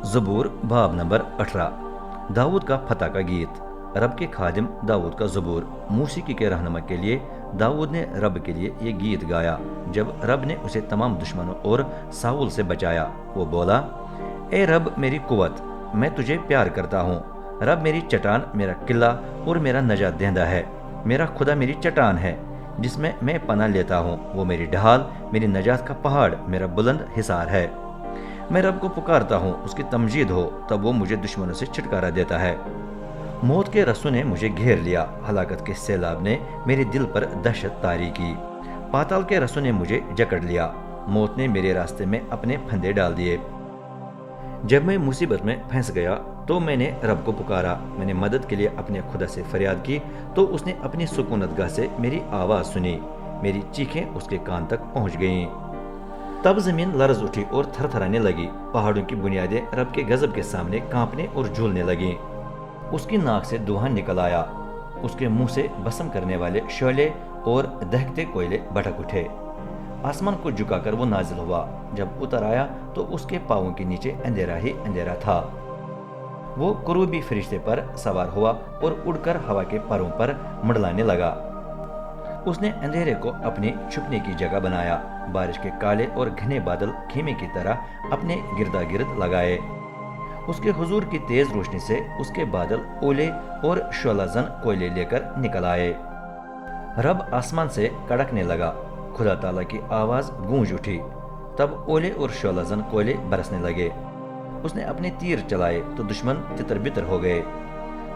ज़बूर बाब नंबर 18। दाऊद का फतह का गीत। रब के खादिम दाऊद का ज़बूर। मूसीकी के रहनुमा के लिए दाऊद ने रब के लिए ये गीत गाया जब रब ने उसे तमाम दुश्मनों और साउल से बचाया। वो बोला, ए रब मेरी कुव्वत, मैं तुझे प्यार करता हूँ। रब मेरी चट्टान, मेरा किला और मेरा नजात देंदा है। मेरा खुदा मेरी चट्टान है जिसमें मैं पनाह लेता हूँ। वो मेरी ढाल, मेरी नजात का पहाड़, मेरा बुलंद हिसार है। मैं रब को पुकारता हूँ, उसकी तमजीद हो, तब वो मुझे दुश्मनों से छुटकारा देता है। मौत के रस्सों ने मुझे घेर लिया, हलाकत के सैलाब ने मेरे दिल पर दहशत तारी की। पाताल के रस्सों ने मुझे जकड़ लिया, मौत ने मेरे रास्ते में अपने फंदे डाल दिए। जब मैं मुसीबत में फंस गया तो मैंने रब को पुकारा। मैंने मदद के लिए अपने खुदा से फरियाद की तो उसने अपनी सुकूनतगाह से मेरी आवाज़ सुनी। मेरी चीखें उसके कान तक पहुँच गईं। तब जमीन लरज उठी और थरथराने लगी। पहाड़ों की बुनियादें रब के गजब के सामने कांपने और झूलने लगीं। उसकी नाक से धुआं निकल आया, उसके मुंह से भस्म करने वाले शोले और दहकते कोयले भड़क उठे। आसमान को झुकाकर वो नाजिल हुआ। जब उतर आया तो उसके पांवों के नीचे अंधेरा ही अंधेरा था। वो करूबी फरिश्ते पर सवार हुआ और उड़कर हवा के परों पर मंडलाने लगा। उसने अंधेरे को अपने छुपने की जगह बनाया। बारिश के काले और घने बादल खेमे की तरह अपने गिरदा गिर्द लगाए। उसके हुजूर की तेज रोशनी से उसके बादल ओले और शोलाजन कोयले लेकर निकल आए। रब आसमान से कड़कने लगा, खुदा ताला की आवाज गूंज उठी। तब ओले और शोलाजन कोयले बरसने लगे। उसने अपने तीर चलाए तो दुश्मन तितर बितर हो गए।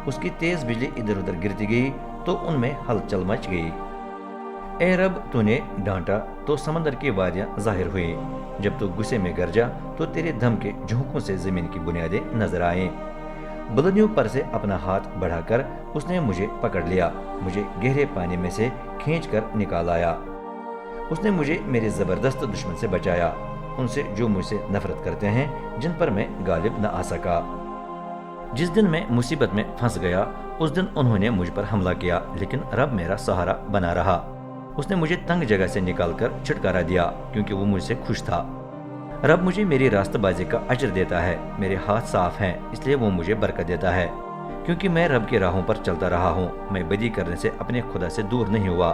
उसकी तेज बिजली इधर उधर गिरती गई तो उनमें हलचल मच गई। ए रब, तूने डांटा तो समंदर की वादियां जाहिर हुई। जब तू गुस्से में गरजा तो तेरे धम के झोंकों से जमीन की बुनियादें नजर आए। बुलंदियों पर से अपना हाथ बढ़ाकर उसने मुझे पकड़ लिया, मुझे गहरे पानी में से खींच कर निकाल आया। उसने मुझे मेरे जबरदस्त दुश्मन से बचाया, उनसे जो मुझसे नफरत करते हैं, जिन पर मैं गालिब न आ सका। जिस दिन मैं मुसीबत में फंस गया उस दिन उन्होंने मुझ पर हमला किया, लेकिन रब मेरा सहारा बना रहा। उसने मुझे तंग जगह से निकालकर छुटकारा दिया क्योंकि वो मुझसे खुश था। रब मुझे मेरी रास्तबाजी का अजर देता है। मेरे हाथ साफ हैं इसलिए वो मुझे बरकत देता है क्योंकि मैं रब की राहों पर चलता रहा हूँ। मैं बदी करने से अपने खुदा से दूर नहीं हुआ।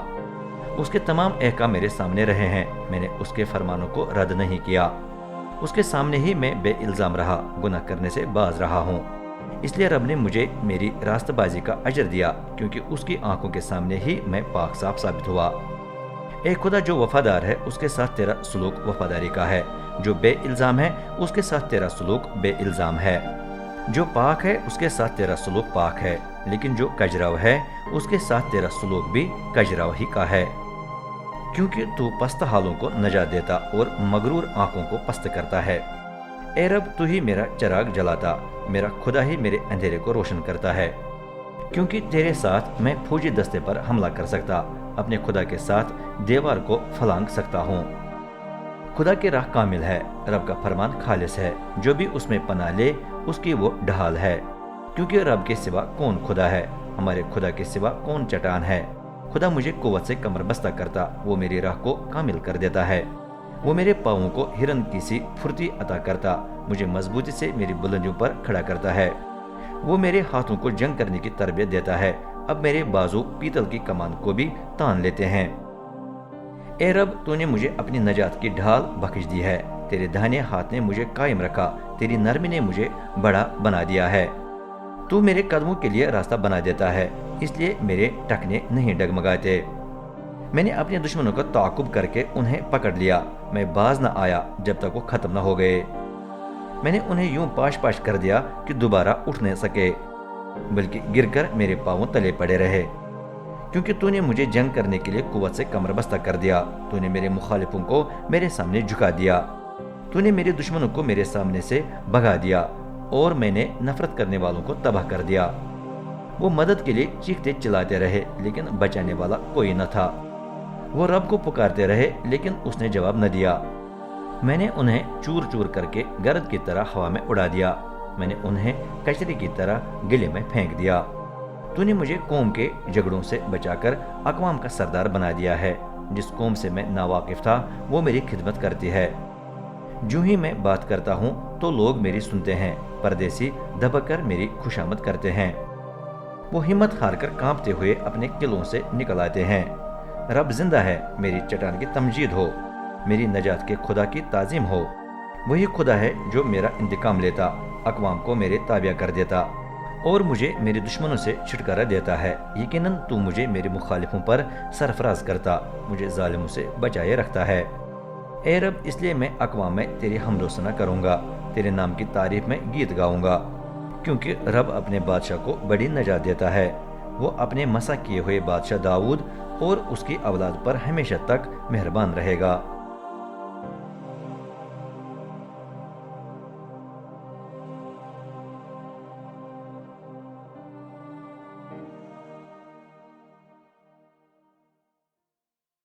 उसके तमाम अहकाम मेरे सामने रहे हैं, मैंने उसके फरमानों को रद्द नहीं किया। उसके सामने ही मैं बेइल्जाम रहा, गुनाह करने से बाज रहा हूँ। इसलिए रब ने मुझे मेरी रास्तबाजी का अजर दिया क्योंकि उसकी आंखों के सामने ही मैं पाक साफ साबित हुआ। ए खुदा, जो वफादार है उसके साथ तेरा सलूक वफादारी का है। जो बेइल्जाम है उसके साथ तेरा सलूक बेइल्जाम है। जो पाक है उसके साथ तेरा सलूक पाक है, लेकिन जो कजराव है उसके साथ तेरा सलूक भी कजराव ही का है। क्योंकि तू पस्त हालों को नजात देता और मगरूर आंखों को पस्त करता है। ए रब, तू ही मेरा चिराग जलाता, मेरा खुदा ही मेरे अंधेरे को रोशन करता है। क्योंकि तेरे साथ मैं फौजी दस्ते पर हमला कर सकता, अपने खुदा के साथ दीवार को फलांग सकता हूँ। खुदा की राह कामिल है, रब का फरमान खालिस है। जो भी उसमें पनाह ले उसकी वो ढाल है। क्योंकि रब के सिवा कौन खुदा है, हमारे खुदा के सिवा कौन चट्टान है। खुदा मुझे कुव्वत से कमर बस्ता करता, वो मेरी राह को कामिल कर देता है। वो मेरे पाँवों को हिरन की सी फुर्ती अता करता, मुझे मजबूती से मेरी बुलंदियों पर खड़ा करता है। वो मेरे हाथों को जंग करने की तरबियत देता है, अब मेरे बाजू पीतल की कमान को भी तान लेते हैं। ए रब, तूने मुझे अपनी नजात की ढाल बख्श दी है। तेरे दाहिने हाथ ने मुझे कायम रखा, तेरी नरमी ने मुझे बड़ा बना दिया है। तू मेरे कदमों के लिए रास्ता बना देता है, इसलिए मेरे टखने नहीं डगमगाते। मैंने अपने दुश्मनों को ताकुब करके उन्हें पकड़ लिया, मैं बाज न आया जब तक वो खत्म न हो गए। मैंने उन्हें यूं पाश पाश कर दिया कि दोबारा उठ न सके, बल्कि गिरकर मेरे पांवों तले पड़े रहे। क्योंकि तूने मुझे जंग करने के लिए कुव्वत से कमर बस्ता कर दिया, तूने मेरे मुखालिफों को मेरे सामने झुका दिया। तूने मेरे दुश्मनों को मेरे सामने से भगा दिया और मैंने नफरत करने वालों को तबाह कर दिया। वो मदद के लिए चीखते चिल्लाते रहे, लेकिन बचाने वाला कोई न था। वो रब को पुकारते रहे, लेकिन उसने जवाब न दिया। मैंने उन्हें चूर चूर करके गरद की तरह हवा में उड़ा दिया, मैंने उन्हें कचरे की तरह गिले में फेंक दिया। तूने मुझे कौम के झगड़ों से बचाकर अक़वाम का सरदार बना दिया है। जिस कौम से मैं नावाकिफ था वो मेरी खिदमत करती है। جو ہی میں بات کرتا ہوں تو لوگ میری سنتے ہیں، پردیسی دبک کر میری خوشامد کرتے ہیں۔ وہ ہمت ہار کر کانپتے ہوئے اپنے قلعوں سے نکل آتے ہیں۔ رب زندہ ہے، میری چٹان کی تمجید ہو، میری نجات کے خدا کی تعظیم ہو۔ وہی خدا ہے جو میرا انتقام لیتا، اقوام کو میرے تابع کر دیتا اور مجھے میرے دشمنوں سے چھٹکارا دیتا ہے۔ یقیناً تو مجھے میرے مخالفوں پر سرفراز کرتا، مجھے ظالموں سے بچائے رکھتا ہے۔ اے رب، اس لیے میں اقوام میں تیری حمد و ثنا کروں گا، تیرے نام کی تعریف میں گیت گاؤں گا، کیونکہ رب اپنے بادشاہ کو بڑی نجات دیتا ہے۔ وہ اپنے مسح کیے ہوئے بادشاہ داؤد اور اس کی اولاد پر ہمیشہ تک مہربان رہے گا۔